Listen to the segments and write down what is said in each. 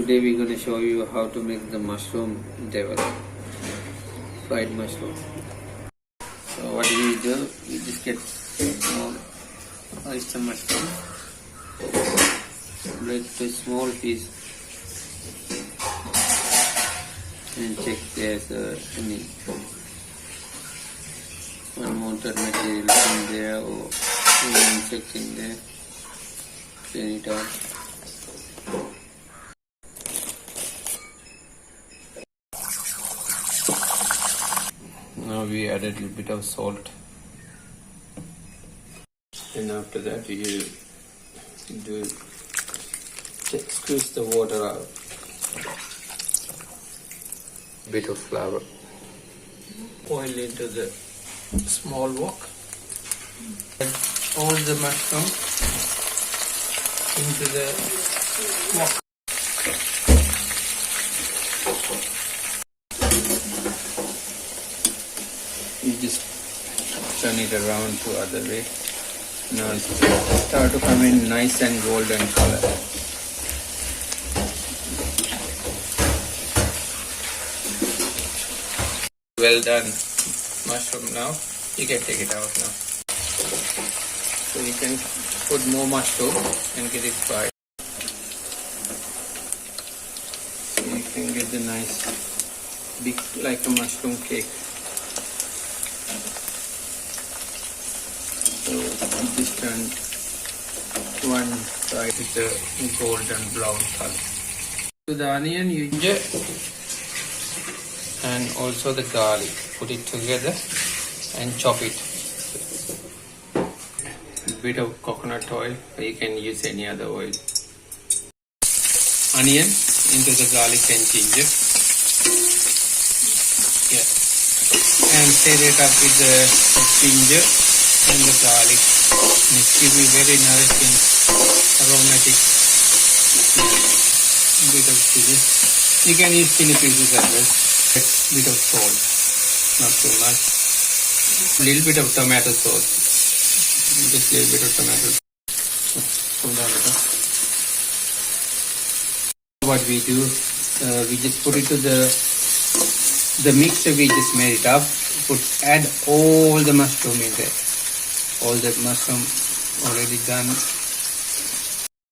Today we're going to show you how to make the mushroom devil, fried mushroom. So what we do, we just get small oyster mushroom, break to small piece and check there's any unwanted material in there or any insect in there. Clean it out. Now we add a little bit of salt, and after that you squeeze the water out. Bit of flour, boil into the small wok, add all the mushroom into the wok. You just turn it around to other way. Now it start to come in nice and golden color. Well done mushroom now. You can take it out now. So you can put more mushroom and get it fried. So you can get the nice big like a mushroom cake. So you just turn one side with the golden brown color. To the onion, you and also the garlic. Put it together and chop it. A bit of coconut oil, or you can use any other oil. Onion into the garlic and ginger. Yeah. And stir it up with the ginger and the garlic. And it gives you very nourishing, aromatic bit of chili. You can use chili pieces as well. A bit of salt, not too much. A little bit of tomato sauce. Just a little bit of tomato sauce. What we do, we just put it to the mixture. We just made it up. Add all the mushroom in there. All the mushroom already done.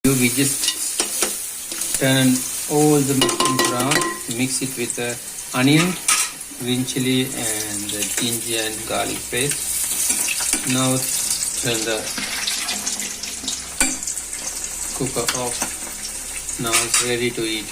We just turn all the mushrooms around, mix it with the onion, green chili and the ginger and garlic paste. Now turn the cooker off. Now it's ready to eat.